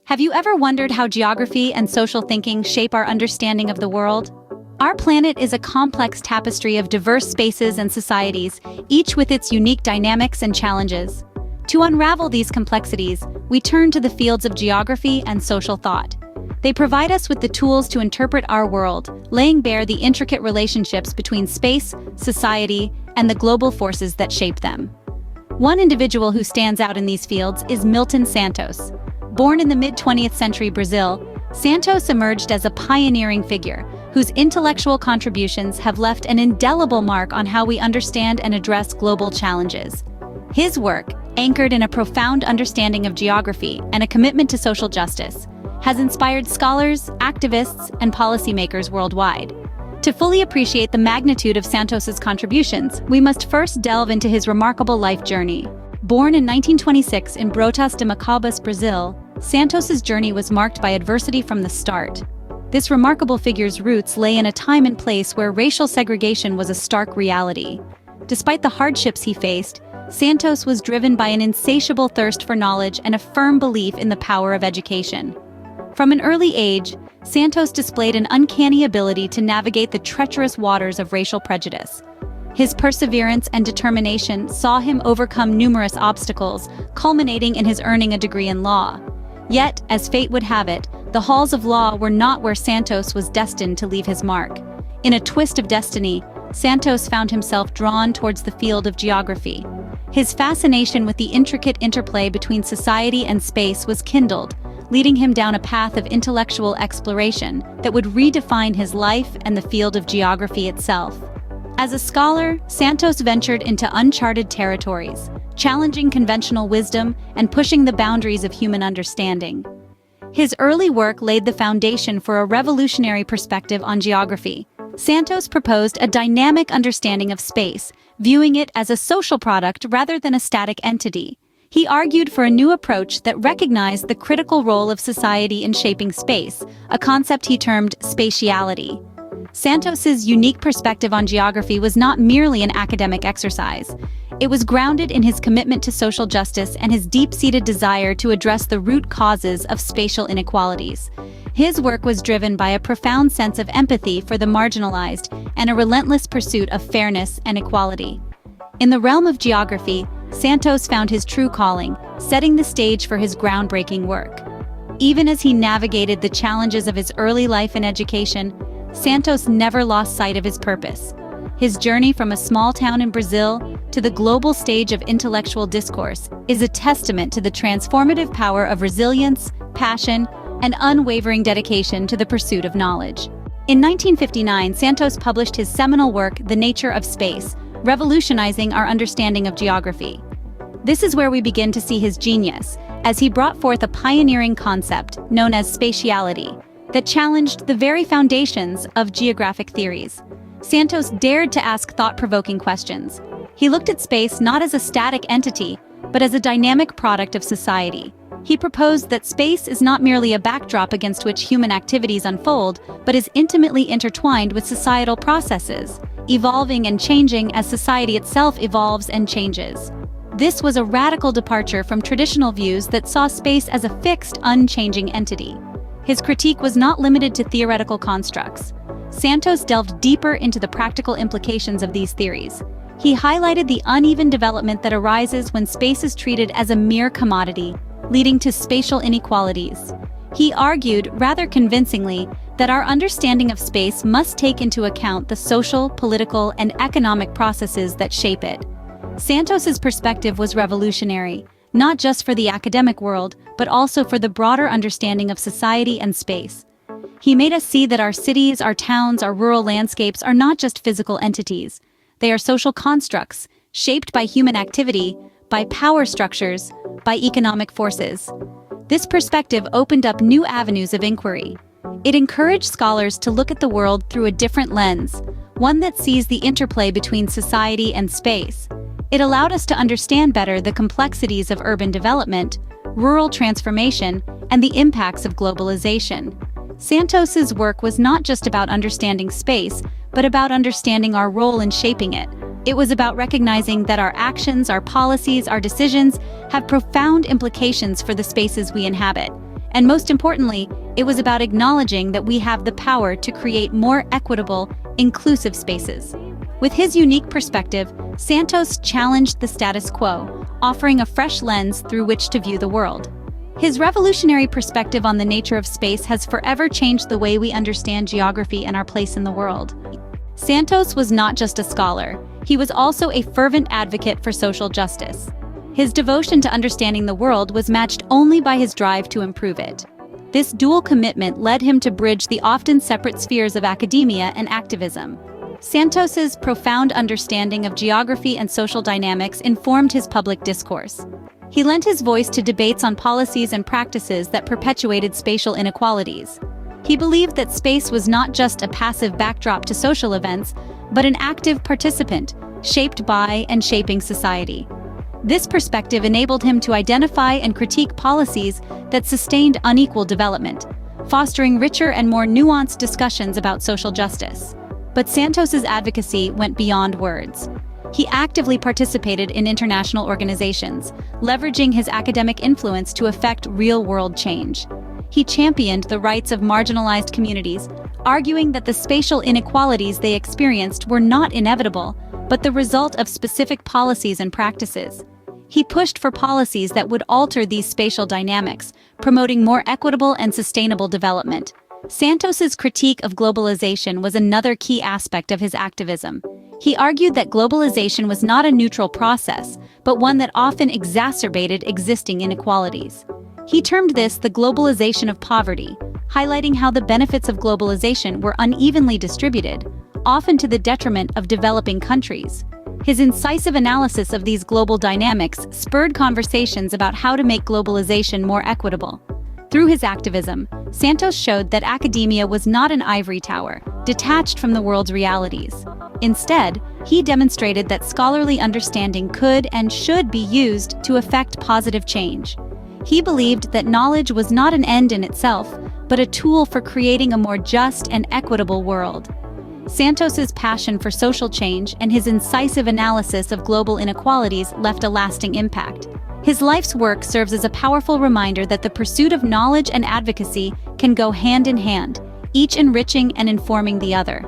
Have you ever wondered how geography and social thinking shape our understanding of the world? Our planet is a complex tapestry of diverse spaces and societies, each with its unique dynamics and challenges. To unravel these complexities, we turn to the fields of geography and social thought. They provide us with the tools to interpret our world, laying bare the intricate relationships between space, society, and the global forces that shape them. One individual who stands out in these fields is Milton Santos. Born in the mid-20th century Brazil, Santos emerged as a pioneering figure whose intellectual contributions have left an indelible mark on how we understand and address global challenges. His work, anchored in a profound understanding of geography and a commitment to social justice, has inspired scholars, activists, and policymakers worldwide. To fully appreciate the magnitude of Santos's contributions, we must first delve into his remarkable life journey. Born in 1926 in Brotas de Macabas, Brazil, Santos's journey was marked by adversity from the start. This remarkable figure's roots lay in a time and place where racial segregation was a stark reality. Despite the hardships he faced, Santos was driven by an insatiable thirst for knowledge and a firm belief in the power of education. From an early age, Santos displayed an uncanny ability to navigate the treacherous waters of racial prejudice. His perseverance and determination saw him overcome numerous obstacles, culminating in his earning a degree in law. Yet, as fate would have it, the halls of law were not where Santos was destined to leave his mark. In a twist of destiny, Santos found himself drawn towards the field of geography. His fascination with the intricate interplay between society and space was kindled, leading him down a path of intellectual exploration that would redefine his life and the field of geography itself. As a scholar, Santos ventured into uncharted territories, challenging conventional wisdom and pushing the boundaries of human understanding. His early work laid the foundation for a revolutionary perspective on geography. Santos proposed a dynamic understanding of space, viewing it as a social product rather than a static entity. He argued for a new approach that recognized the critical role of society in shaping space, a concept he termed spatiality. Santos's unique perspective on geography was not merely an academic exercise. It was grounded in his commitment to social justice and his deep-seated desire to address the root causes of spatial inequalities. His work was driven by a profound sense of empathy for the marginalized and a relentless pursuit of fairness and equality. In the realm of geography, Santos found his true calling, setting the stage for his groundbreaking work. Even as he navigated the challenges of his early life and education, Santos never lost sight of his purpose. His journey from a small town in Brazil to the global stage of intellectual discourse is a testament to the transformative power of resilience, passion, and unwavering dedication to the pursuit of knowledge. In 1959, Santos published his seminal work, The Nature of Space, revolutionizing our understanding of geography. This is where we begin to see his genius, as he brought forth a pioneering concept known as spatiality that challenged the very foundations of geographic theories. Santos dared to ask thought-provoking questions. He looked at space not as a static entity, but as a dynamic product of society. He proposed that space is not merely a backdrop against which human activities unfold, but is intimately intertwined with societal processes, evolving and changing as society itself evolves and changes. This was a radical departure from traditional views that saw space as a fixed, unchanging entity. His critique was not limited to theoretical constructs. Santos delved deeper into the practical implications of these theories. He highlighted the uneven development that arises when space is treated as a mere commodity, leading to spatial inequalities. He argued, rather convincingly, that our understanding of space must take into account the social, political, and economic processes that shape it. Santos's perspective was revolutionary, not just for the academic world, but also for the broader understanding of society and space. He made us see that our cities, our towns, our rural landscapes are not just physical entities. They are social constructs, shaped by human activity, by power structures, by economic forces. This perspective opened up new avenues of inquiry. It encouraged scholars to look at the world through a different lens, one that sees the interplay between society and space. It allowed us to understand better the complexities of urban development, rural transformation, and the impacts of globalization. Santos's work was not just about understanding space, but about understanding our role in shaping it. It was about recognizing that our actions, our policies, our decisions have profound implications for the spaces we inhabit, And most importantly, it was about acknowledging that we have the power to create more equitable, inclusive spaces. With his unique perspective, Santos challenged the status quo, offering a fresh lens through which to view the world. His revolutionary perspective on the nature of space has forever changed the way we understand geography and our place in the world. Santos was not just a scholar, he was also a fervent advocate for social justice. His devotion to understanding the world was matched only by his drive to improve it. This dual commitment led him to bridge the often separate spheres of academia and activism. Santos's profound understanding of geography and social dynamics informed his public discourse. He lent his voice to debates on policies and practices that perpetuated spatial inequalities. He believed that space was not just a passive backdrop to social events, but an active participant, shaped by and shaping society. This perspective enabled him to identify and critique policies that sustained unequal development, fostering richer and more nuanced discussions about social justice. But Santos's advocacy went beyond words. He actively participated in international organizations, leveraging his academic influence to effect real-world change. He championed the rights of marginalized communities, arguing that the spatial inequalities they experienced were not inevitable, but the result of specific policies and practices. He pushed for policies that would alter these spatial dynamics, promoting more equitable and sustainable development. Santos's critique of globalization was another key aspect of his activism. He argued that globalization was not a neutral process, but one that often exacerbated existing inequalities. He termed this the globalization of poverty, highlighting how the benefits of globalization were unevenly distributed, often to the detriment of developing countries. His incisive analysis of these global dynamics spurred conversations about how to make globalization more equitable. Through his activism, Santos showed that academia was not an ivory tower, detached from the world's realities. Instead, he demonstrated that scholarly understanding could and should be used to effect positive change. He believed that knowledge was not an end in itself, but a tool for creating a more just and equitable world. Santos's passion for social change and his incisive analysis of global inequalities left a lasting impact. His life's work serves as a powerful reminder that the pursuit of knowledge and advocacy can go hand in hand, each enriching and informing the other.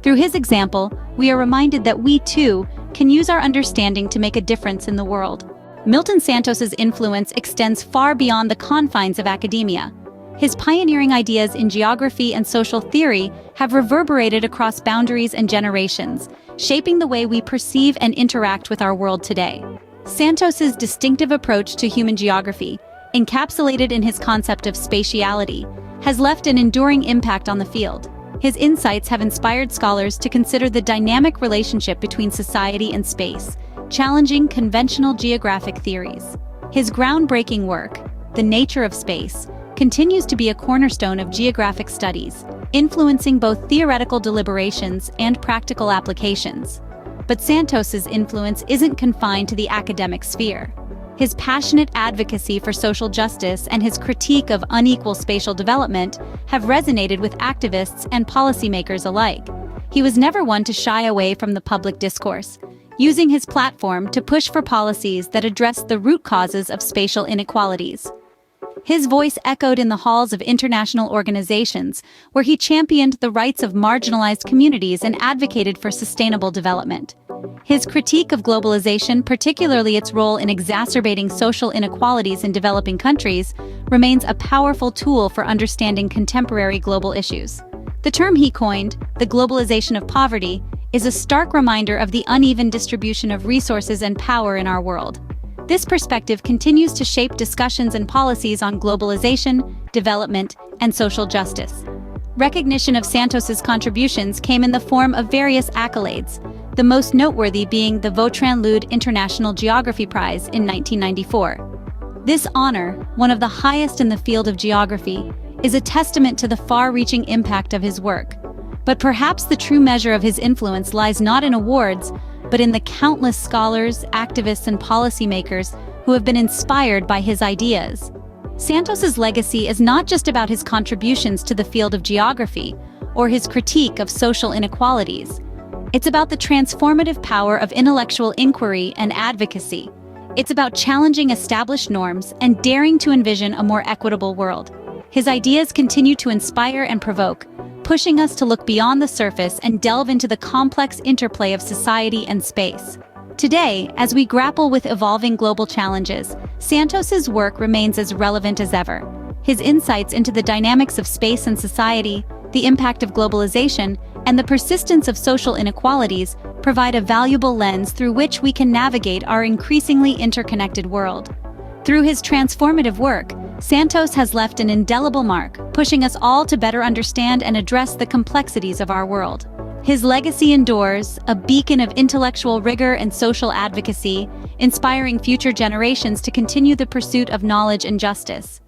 Through his example, we are reminded that we, too, can use our understanding to make a difference in the world. Milton Santos's influence extends far beyond the confines of academia. His pioneering ideas in geography and social theory have reverberated across boundaries and generations, shaping the way we perceive and interact with our world today. Santos's distinctive approach to human geography, encapsulated in his concept of spatiality, has left an enduring impact on the field. His insights have inspired scholars to consider the dynamic relationship between society and space, challenging conventional geographic theories. His groundbreaking work, The Nature of Space, continues to be a cornerstone of geographic studies, influencing both theoretical deliberations and practical applications. But Santos's influence isn't confined to the academic sphere. His passionate advocacy for social justice and his critique of unequal spatial development have resonated with activists and policymakers alike. He was never one to shy away from the public discourse, using his platform to push for policies that address the root causes of spatial inequalities. His voice echoed in the halls of international organizations, where he championed the rights of marginalized communities and advocated for sustainable development. His critique of globalization, particularly its role in exacerbating social inequalities in developing countries, remains a powerful tool for understanding contemporary global issues. The term he coined, the globalization of poverty, is a stark reminder of the uneven distribution of resources and power in our world. This perspective continues to shape discussions and policies on globalization, development, and social justice. Recognition of Santos's contributions came in the form of various accolades, the most noteworthy being the Vautrin-Lud International Geography Prize in 1994. This honor, one of the highest in the field of geography, is a testament to the far-reaching impact of his work. But perhaps the true measure of his influence lies not in awards, but in the countless scholars, activists, and policymakers who have been inspired by his ideas. Santos's legacy is not just about his contributions to the field of geography or his critique of social inequalities. It's about the transformative power of intellectual inquiry and advocacy. It's about challenging established norms and daring to envision a more equitable world. His ideas continue to inspire and provoke, pushing us to look beyond the surface and delve into the complex interplay of society and space. Today, as we grapple with evolving global challenges, Santos's work remains as relevant as ever. His insights into the dynamics of space and society, the impact of globalization, and the persistence of social inequalities provide a valuable lens through which we can navigate our increasingly interconnected world. Through his transformative work, Santos has left an indelible mark, pushing us all to better understand and address the complexities of our world. His legacy endures, a beacon of intellectual rigor and social advocacy, inspiring future generations to continue the pursuit of knowledge and justice.